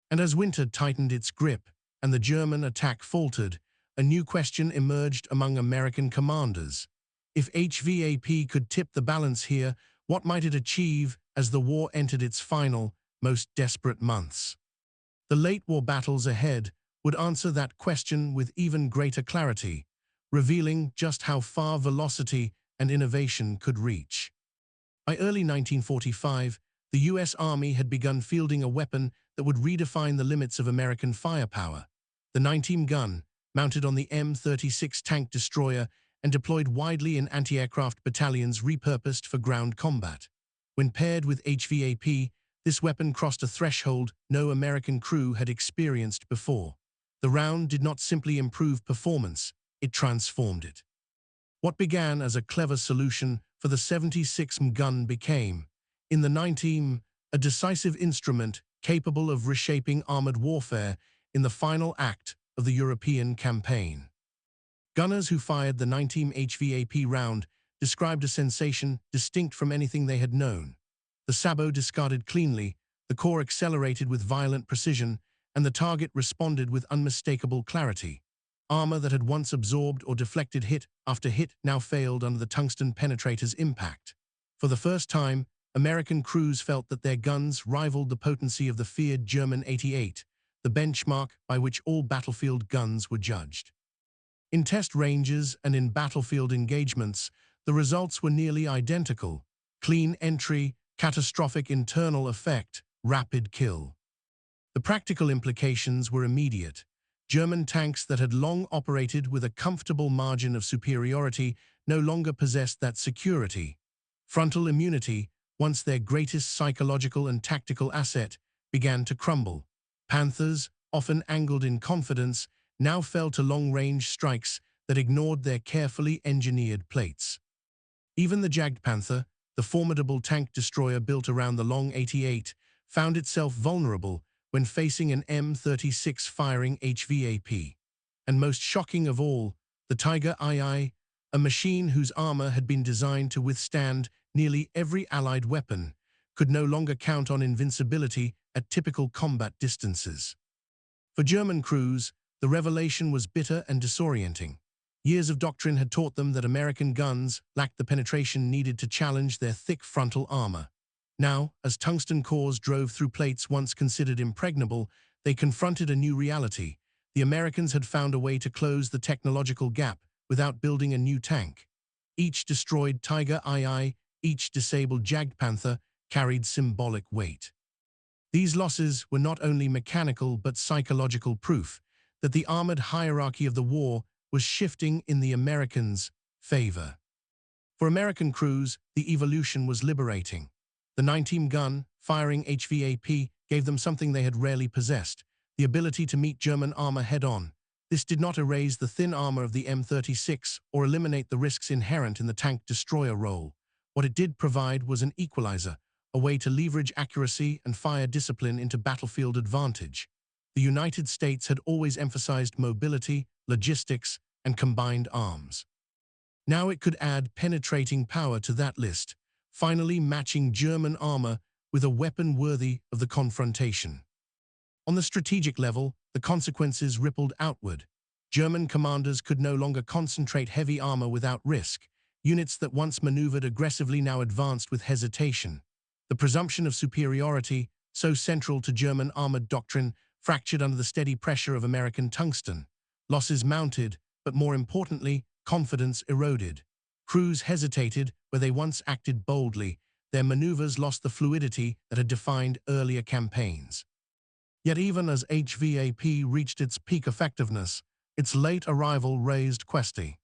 And as winter tightened its grip and the German attack faltered, a new question emerged among American commanders. If HVAP could tip the balance here, what might it achieve as the war entered its final, most desperate months? The late-war battles ahead would answer that question with even greater clarity, revealing just how far velocity and innovation could reach. By early 1945, the U.S. Army had begun fielding a weapon that would redefine the limits of American firepower. The 19 gun, mounted on the M36 tank destroyer and deployed widely in anti-aircraft battalions repurposed for ground combat. When paired with HVAP, this weapon crossed a threshold no American crew had experienced before. The round did not simply improve performance, it transformed it. What began as a clever solution for the 76 gun became, in the 19, a decisive instrument capable of reshaping armored warfare in the final act of the European campaign. Gunners who fired the 19 HVAP round described a sensation distinct from anything they had known. The sabot discarded cleanly, the core accelerated with violent precision, and the target responded with unmistakable clarity. Armor that had once absorbed or deflected hit after hit now failed under the tungsten penetrator's impact. For the first time, American crews felt that their guns rivaled the potency of the feared German 88, the benchmark by which all battlefield guns were judged. In test ranges and in battlefield engagements, the results were nearly identical: clean entry, catastrophic internal effect, rapid kill. The practical implications were immediate. German tanks that had long operated with a comfortable margin of superiority no longer possessed that security. Frontal immunity, once their greatest psychological and tactical asset, began to crumble. Panthers, often angled in confidence, now fell to long-range strikes that ignored their carefully engineered plates. Even the Jagdpanther, the formidable tank destroyer built around the long 88, found itself vulnerable when facing an M36 firing HVAP. And most shocking of all, the Tiger II, a machine whose armor had been designed to withstand nearly every Allied weapon, could no longer count on invincibility at typical combat distances. For German crews, the revelation was bitter and disorienting. Years of doctrine had taught them that American guns lacked the penetration needed to challenge their thick frontal armor. Now, as tungsten cores drove through plates once considered impregnable, they confronted a new reality. The Americans had found a way to close the technological gap without building a new tank. Each destroyed Tiger II, each disabled Jagdpanther, carried symbolic weight. These losses were not only mechanical but psychological proof that the armored hierarchy of the war was shifting in the Americans' favor. For American crews, the evolution was liberating. The 19 gun, firing HVAP, gave them something they had rarely possessed: the ability to meet German armor head-on. This did not erase the thin armor of the M36 or eliminate the risks inherent in the tank destroyer role. What it did provide was an equalizer, a way to leverage accuracy and fire discipline into battlefield advantage. The United States had always emphasized mobility, logistics, and combined arms. Now it could add penetrating power to that list, finally matching German armor with a weapon worthy of the confrontation. On the strategic level, the consequences rippled outward. German commanders could no longer concentrate heavy armor without risk. Units that once maneuvered aggressively now advanced with hesitation. The presumption of superiority, so central to German armored doctrine, fractured under the steady pressure of American tungsten. Losses mounted, but more importantly, confidence eroded. Crews hesitated where they once acted boldly. Their maneuvers lost the fluidity that had defined earlier campaigns. Yet even as HVAP reached its peak effectiveness, its late arrival raised questions.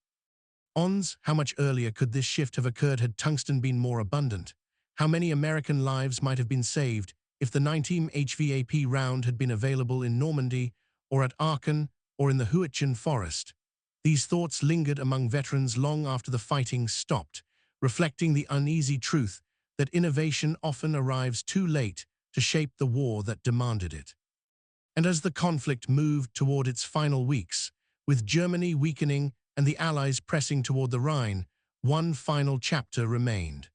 How much earlier could this shift have occurred had tungsten been more abundant? How many American lives might have been saved if the 19 HVAP round had been available in Normandy, or at Aachen, or in the Huaqian Forest? These thoughts lingered among veterans long after the fighting stopped, reflecting the uneasy truth that innovation often arrives too late to shape the war that demanded it. And as the conflict moved toward its final weeks, with Germany weakening and the Allies pressing toward the Rhine, one final chapter remained.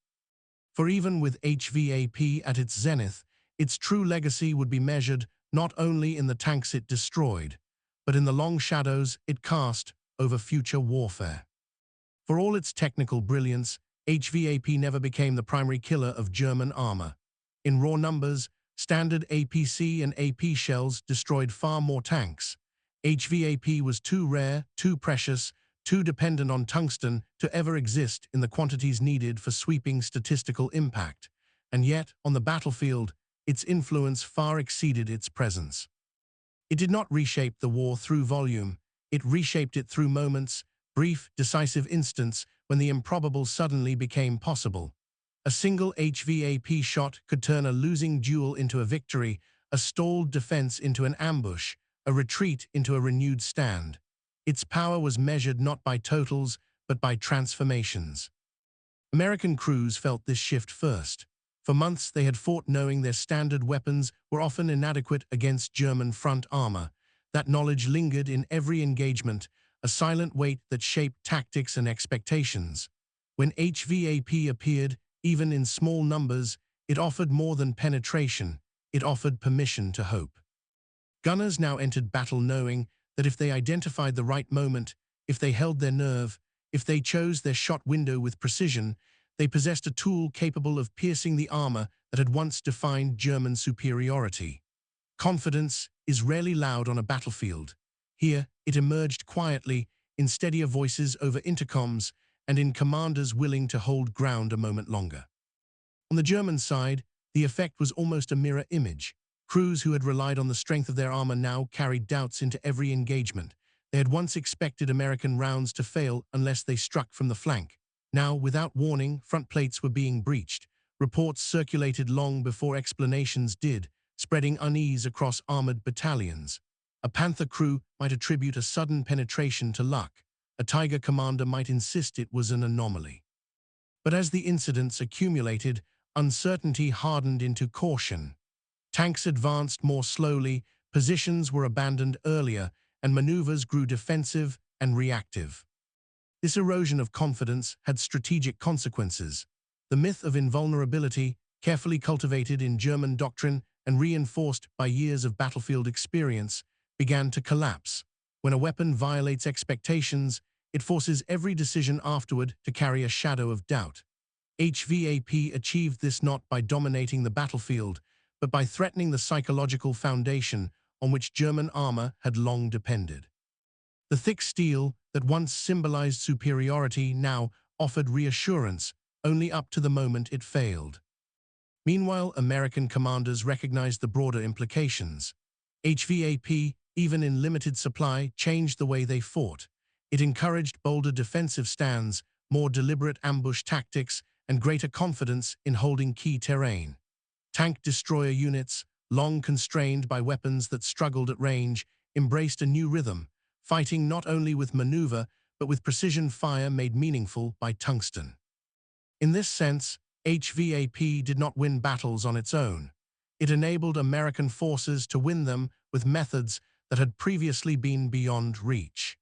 For even with HVAP at its zenith, its true legacy would be measured not only in the tanks it destroyed, but in the long shadows it cast over future warfare. For all its technical brilliance, HVAP never became the primary killer of German armor. In raw numbers, standard APC and AP shells destroyed far more tanks. HVAP was too rare, too precious, too dependent on tungsten to ever exist in the quantities needed for sweeping statistical impact. And yet, on the battlefield, its influence far exceeded its presence. It did not reshape the war through volume, it reshaped it through moments, brief, decisive instants when the improbable suddenly became possible. A single HVAP shot could turn a losing duel into a victory, a stalled defense into an ambush, a retreat into a renewed stand. Its power was measured not by totals, but by transformations. American crews felt this shift first. For months they had fought knowing their standard weapons were often inadequate against German front armor. That knowledge lingered in every engagement, a silent weight that shaped tactics and expectations. When HVAP appeared, even in small numbers, it offered more than penetration, it offered permission to hope. Gunners now entered battle knowing that if they identified the right moment, if they held their nerve, if they chose their shot window with precision, they possessed a tool capable of piercing the armor that had once defined German superiority. Confidence is rarely loud on a battlefield. Here, it emerged quietly, in steadier voices over intercoms, and in commanders willing to hold ground a moment longer. On the German side, the effect was almost a mirror image. Crews who had relied on the strength of their armor now carried doubts into every engagement. They had once expected American rounds to fail unless they struck from the flank. Now, without warning, front plates were being breached. Reports circulated long before explanations did, spreading unease across armored battalions. A Panther crew might attribute a sudden penetration to luck. A Tiger commander might insist it was an anomaly. But as the incidents accumulated, uncertainty hardened into caution. Tanks advanced more slowly, positions were abandoned earlier, and maneuvers grew defensive and reactive. This erosion of confidence had strategic consequences. The myth of invulnerability, carefully cultivated in German doctrine and reinforced by years of battlefield experience, began to collapse. When a weapon violates expectations, it forces every decision afterward to carry a shadow of doubt. HVAP achieved this not by dominating the battlefield, but by threatening the psychological foundation on which German armor had long depended. The thick steel that once symbolized superiority now offered reassurance only up to the moment it failed. Meanwhile, American commanders recognized the broader implications. HVAP, even in limited supply, changed the way they fought. It encouraged bolder defensive stands, more deliberate ambush tactics, and greater confidence in holding key terrain. Tank destroyer units, long constrained by weapons that struggled at range, embraced a new rhythm, fighting not only with maneuver, but with precision fire made meaningful by tungsten. In this sense, HVAP did not win battles on its own. It enabled American forces to win them with methods that had previously been beyond reach.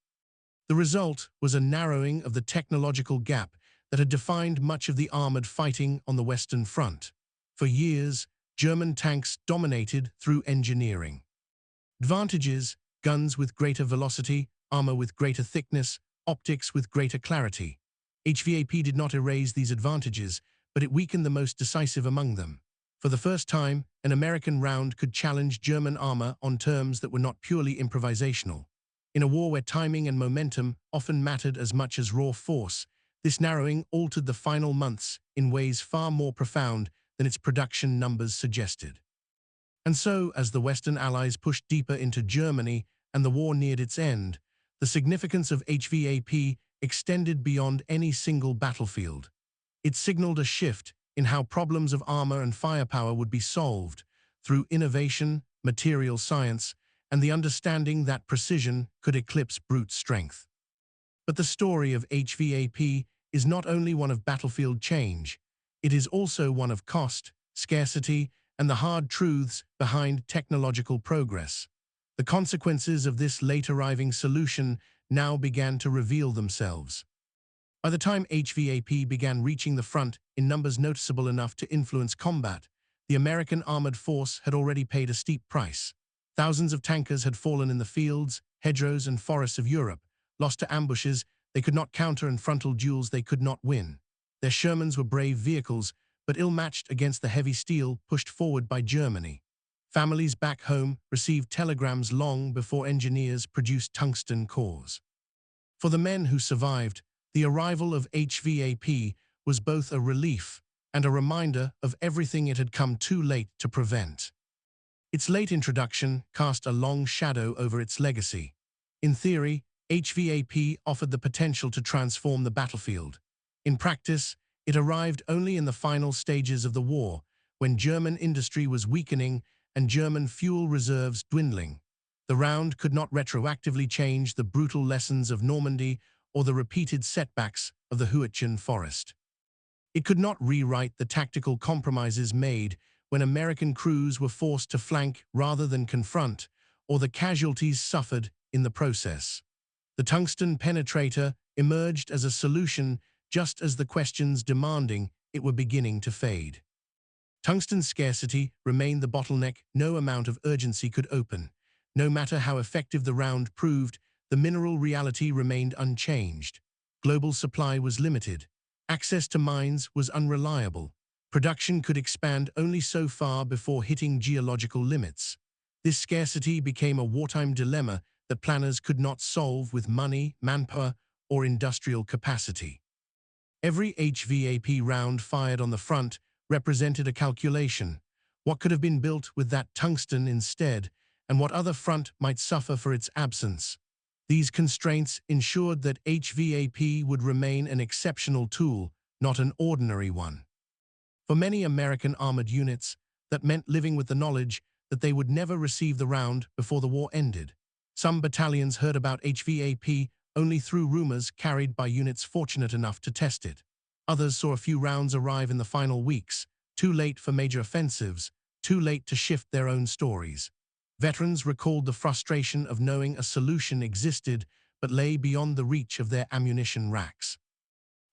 The result was a narrowing of the technological gap that had defined much of the armored fighting on the Western Front. For years, German tanks dominated through engineering. Advantages: guns with greater velocity, armor with greater thickness, optics with greater clarity. HVAP did not erase these advantages, but it weakened the most decisive among them. For the first time, an American round could challenge German armor on terms that were not purely improvisational. In a war where timing and momentum often mattered as much as raw force, this narrowing altered the final months in ways far more profound than its production numbers suggested. And so, as the Western Allies pushed deeper into Germany and the war neared its end, the significance of HVAP extended beyond any single battlefield. It signaled a shift in how problems of armor and firepower would be solved through innovation, material science, and the understanding that precision could eclipse brute strength. But the story of HVAP is not only one of battlefield change, it is also one of cost, scarcity, and the hard truths behind technological progress. The consequences of this late-arriving solution now began to reveal themselves. By the time HVAP began reaching the front in numbers noticeable enough to influence combat, the American armored force had already paid a steep price. Thousands of tankers had fallen in the fields, hedgerows, and forests of Europe, lost to ambushes they could not counter and frontal duels they could not win. Their Shermans were brave vehicles, but ill-matched against the heavy steel pushed forward by Germany. Families back home received telegrams long before engineers produced tungsten cores. For the men who survived, the arrival of HVAP was both a relief and a reminder of everything it had come too late to prevent. Its late introduction cast a long shadow over its legacy. In theory, HVAP offered the potential to transform the battlefield. In practice, it arrived only in the final stages of the war, when German industry was weakening and German fuel reserves dwindling. The round could not retroactively change the brutal lessons of Normandy or the repeated setbacks of the Huaqian Forest. It could not rewrite the tactical compromises made when American crews were forced to flank rather than confront, or the casualties suffered in the process. The tungsten penetrator emerged as a solution just as the questions demanding it were beginning to fade. Tungsten scarcity remained the bottleneck no amount of urgency could open. No matter how effective the round proved, the mineral reality remained unchanged. Global supply was limited. Access to mines was unreliable. Production could expand only so far before hitting geological limits. This scarcity became a wartime dilemma that planners could not solve with money, manpower, or industrial capacity. Every HVAP round fired on the front represented a calculation. What could have been built with that tungsten instead, and what other front might suffer for its absence? These constraints ensured that HVAP would remain an exceptional tool, not an ordinary one. For many American armored units, that meant living with the knowledge that they would never receive the round before the war ended. Some battalions heard about HVAP only through rumors carried by units fortunate enough to test it. Others saw a few rounds arrive in the final weeks, too late for major offensives, too late to shift their own stories. Veterans recalled the frustration of knowing a solution existed but lay beyond the reach of their ammunition racks.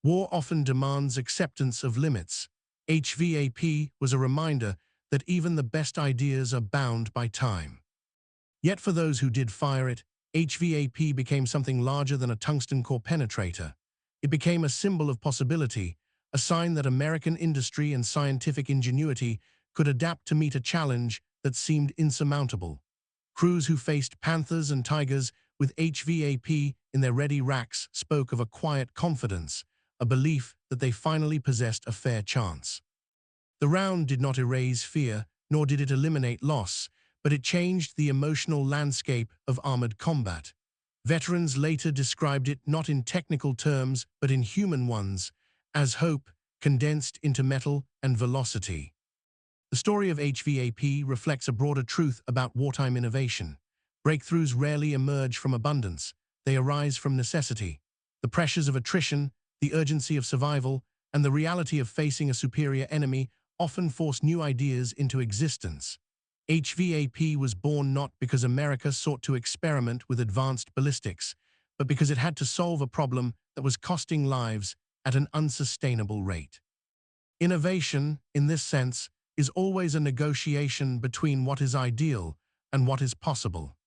War often demands acceptance of limits. HVAP was a reminder that even the best ideas are bound by time. Yet for those who did fire it, HVAP became something larger than a tungsten core penetrator. It became a symbol of possibility, a sign that American industry and scientific ingenuity could adapt to meet a challenge that seemed insurmountable. Crews who faced panthers and tigers with HVAP in their ready racks spoke of a quiet confidence, a belief that they finally possessed a fair chance. The round did not erase fear, nor did it eliminate loss, but it changed the emotional landscape of armored combat. Veterans later described it not in technical terms, but in human ones, as hope condensed into metal and velocity. The story of HVAP reflects a broader truth about wartime innovation. Breakthroughs rarely emerge from abundance. They arise from necessity. The pressures of attrition, the urgency of survival, and the reality of facing a superior enemy often force new ideas into existence. HVAP was born not because America sought to experiment with advanced ballistics, but because it had to solve a problem that was costing lives at an unsustainable rate. Innovation, in this sense, is always a negotiation between what is ideal and what is possible.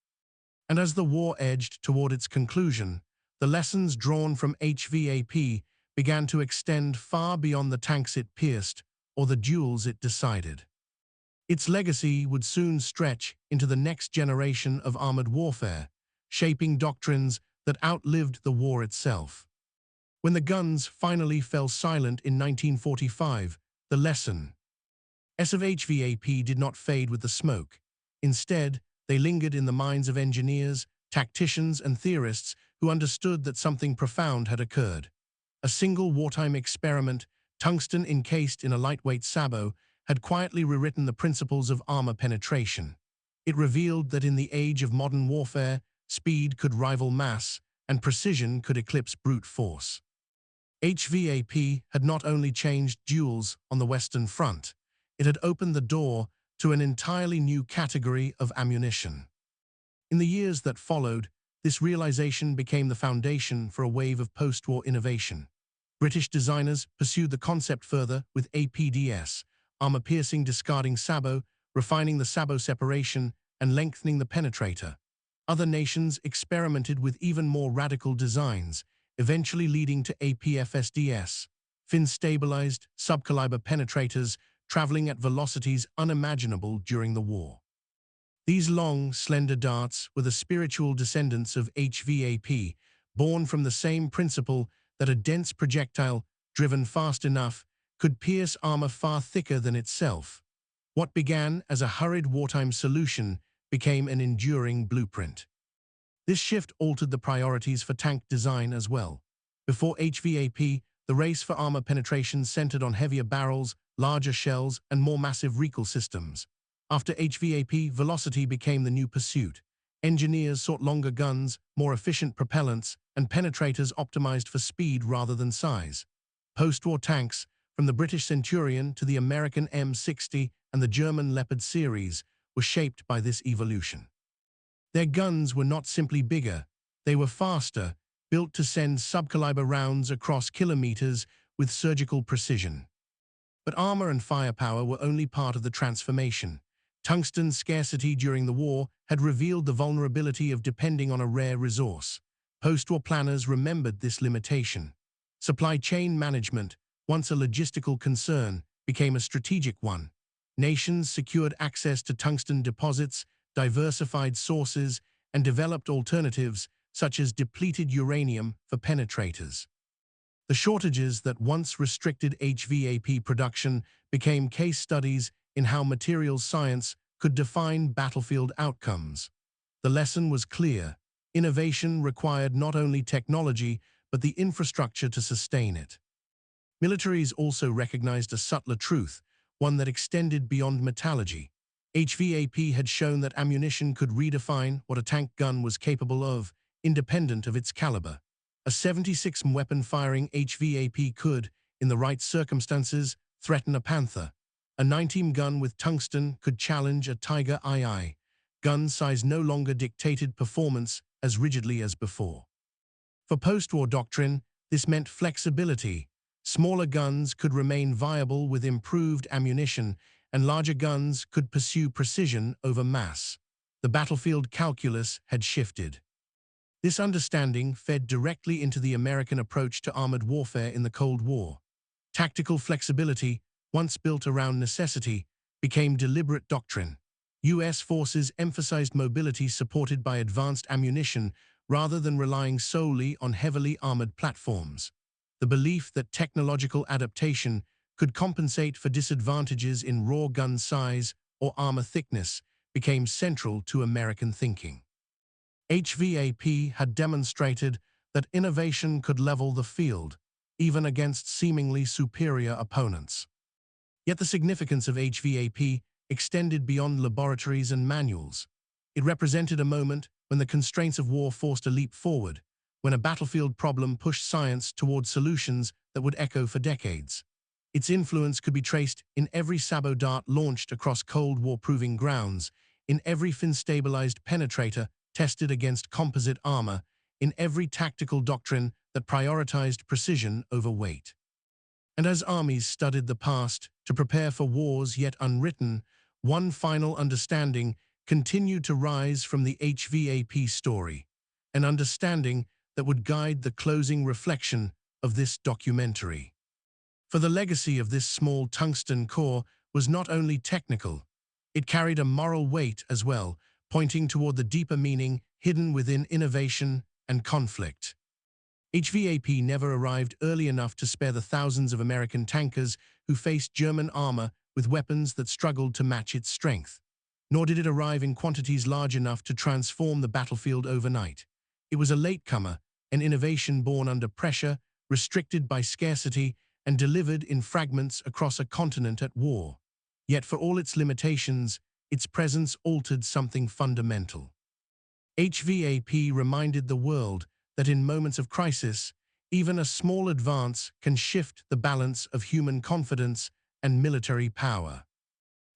And as the war edged toward its conclusion, the lessons drawn from HVAP began to extend far beyond the tanks it pierced or the duels it decided. Its legacy would soon stretch into the next generation of armored warfare, shaping doctrines that outlived the war itself. When the guns finally fell silent in 1945, the lesson of HVAP did not fade with the smoke. Instead, they lingered in the minds of engineers, tacticians, and theorists who understood that something profound had occurred. A single wartime experiment, tungsten encased in a lightweight sabot, had quietly rewritten the principles of armor penetration. It revealed that in the age of modern warfare, speed could rival mass, and precision could eclipse brute force. HVAP had not only changed duels on the Western Front, it had opened the door to an entirely new category of ammunition. In the years that followed, this realization became the foundation for a wave of post-war innovation. British designers pursued the concept further with APDS, armor-piercing discarding sabot, refining the sabot separation, and lengthening the penetrator. Other nations experimented with even more radical designs, eventually leading to APFSDS, fin-stabilized, subcaliber penetrators traveling at velocities unimaginable during the war. These long, slender darts were the spiritual descendants of HVAP, born from the same principle that a dense projectile, driven fast enough, could pierce armor far thicker than itself. What began as a hurried wartime solution became an enduring blueprint. This shift altered the priorities for tank design as well. Before HVAP, the race for armor penetration centered on heavier barrels, larger shells, and more massive recoil systems. After HVAP, velocity became the new pursuit. Engineers sought longer guns, more efficient propellants, and penetrators optimized for speed rather than size. Post-war tanks, from the British Centurion to the American M60 and the German Leopard series, were shaped by this evolution. Their guns were not simply bigger, they were faster, built to send subcaliber rounds across kilometers with surgical precision. But armor and firepower were only part of the transformation. Tungsten's scarcity during the war had revealed the vulnerability of depending on a rare resource. Post-war planners remembered this limitation. Supply chain management, once a logistical concern, became a strategic one. Nations secured access to tungsten deposits, diversified sources, and developed alternatives such as depleted uranium for penetrators. The shortages that once restricted HVAP production became case studies in how materials science could define battlefield outcomes. The lesson was clear. Innovation required not only technology, but the infrastructure to sustain it. Militaries also recognized a subtler truth, one that extended beyond metallurgy. HVAP had shown that ammunition could redefine what a tank gun was capable of, independent of its caliber. A 76 weapon-firing HVAP could, in the right circumstances, threaten a Panther. A 90 gun with tungsten could challenge a Tiger II. Gun size no longer dictated performance as rigidly as before. For post-war doctrine, this meant flexibility. Smaller guns could remain viable with improved ammunition, and larger guns could pursue precision over mass. The battlefield calculus had shifted. This understanding fed directly into the American approach to armored warfare in the Cold War. Tactical flexibility, once built around necessity, became deliberate doctrine. U.S. forces emphasized mobility supported by advanced ammunition rather than relying solely on heavily armored platforms. The belief that technological adaptation could compensate for disadvantages in raw gun size or armor thickness became central to American thinking. HVAP had demonstrated that innovation could level the field, even against seemingly superior opponents. Yet the significance of HVAP extended beyond laboratories and manuals. It represented a moment when the constraints of war forced a leap forward, when a battlefield problem pushed science toward solutions that would echo for decades. Its influence could be traced in every sabot dart launched across Cold War proving grounds, in every fin-stabilized penetrator tested against composite armor, in every tactical doctrine that prioritized precision over weight. And as armies studied the past to prepare for wars yet unwritten, one final understanding continued to rise from the HVAP story, an understanding that would guide the closing reflection of this documentary. For the legacy of this small tungsten core was not only technical, it carried a moral weight as well, pointing toward the deeper meaning hidden within innovation and conflict. HVAP never arrived early enough to spare the thousands of American tankers who faced German armor with weapons that struggled to match its strength. Nor did it arrive in quantities large enough to transform the battlefield overnight. It was a latecomer, an innovation born under pressure, restricted by scarcity, and delivered in fragments across a continent at war. Yet for all its limitations, its presence altered something fundamental. HVAP reminded the world that in moments of crisis, even a small advance can shift the balance of human confidence and military power.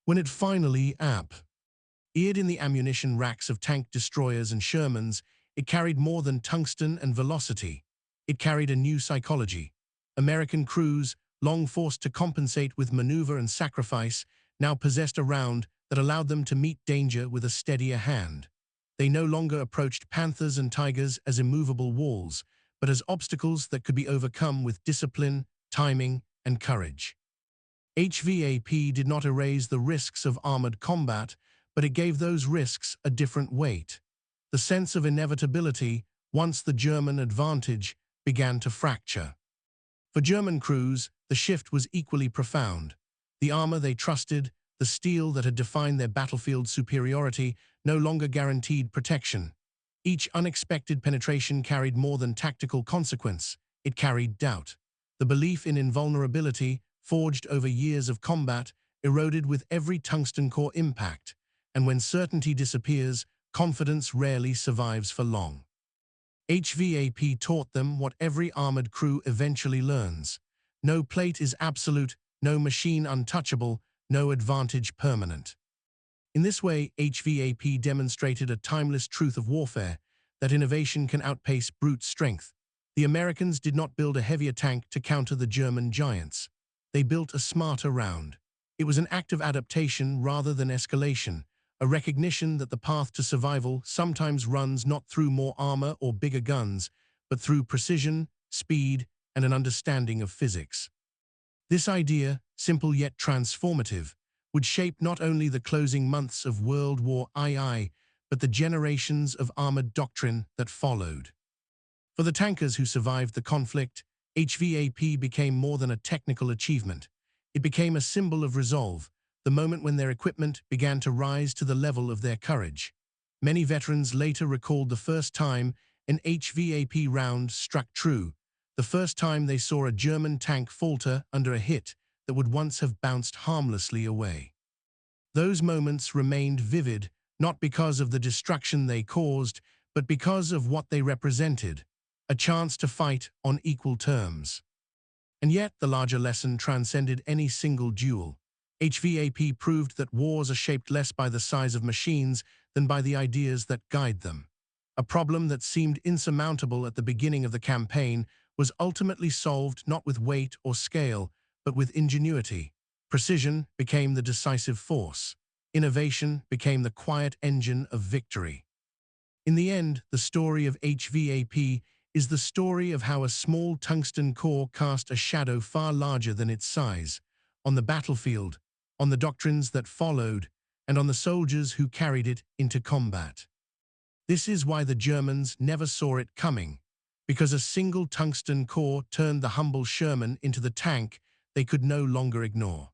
When it finally appeared in the ammunition racks of tank destroyers and Shermans, it carried more than tungsten and velocity. It carried a new psychology. American crews, long forced to compensate with maneuver and sacrifice, now possessed a round that allowed them to meet danger with a steadier hand. They no longer approached Panthers and Tigers as immovable walls, but as obstacles that could be overcome with discipline, timing, and courage. HVAP did not erase the risks of armored combat, but it gave those risks a different weight. The sense of inevitability, once the German advantage, began to fracture. For German crews, the shift was equally profound. The armor they trusted, the steel that had defined their battlefield superiority, no longer guaranteed protection. Each unexpected penetration carried more than tactical consequence. It carried doubt. The belief in invulnerability, forged over years of combat, eroded with every tungsten core impact. And when certainty disappears, confidence rarely survives for long. HVAP taught them what every armored crew eventually learns. No plate is absolute, no machine untouchable, no advantage permanent. In this way, HVAP demonstrated a timeless truth of warfare, that innovation can outpace brute strength. The Americans did not build a heavier tank to counter the German giants. They built a smarter round. It was an act of adaptation rather than escalation, a recognition that the path to survival sometimes runs not through more armor or bigger guns, but through precision, speed, and an understanding of physics. This idea, simple yet transformative, would shape not only the closing months of World War II, but the generations of armored doctrine that followed. For the tankers who survived the conflict, HVAP became more than a technical achievement. It became a symbol of resolve, the moment when their equipment began to rise to the level of their courage. Many veterans later recalled the first time an HVAP round struck true, the first time they saw a German tank falter under a hit that would once have bounced harmlessly away. Those moments remained vivid, not because of the destruction they caused, but because of what they represented, a chance to fight on equal terms. And yet the larger lesson transcended any single duel. HVAP proved that wars are shaped less by the size of machines than by the ideas that guide them. A problem that seemed insurmountable at the beginning of the campaign was ultimately solved not with weight or scale, but with ingenuity. Precision became the decisive force. Innovation became the quiet engine of victory. In the end, the story of HVAP is the story of how a small tungsten core cast a shadow far larger than its size, on the battlefield, on the doctrines that followed, and on the soldiers who carried it into combat. This is why the Germans never saw it coming, because a single tungsten core turned the humble Sherman into the tank they could no longer ignore.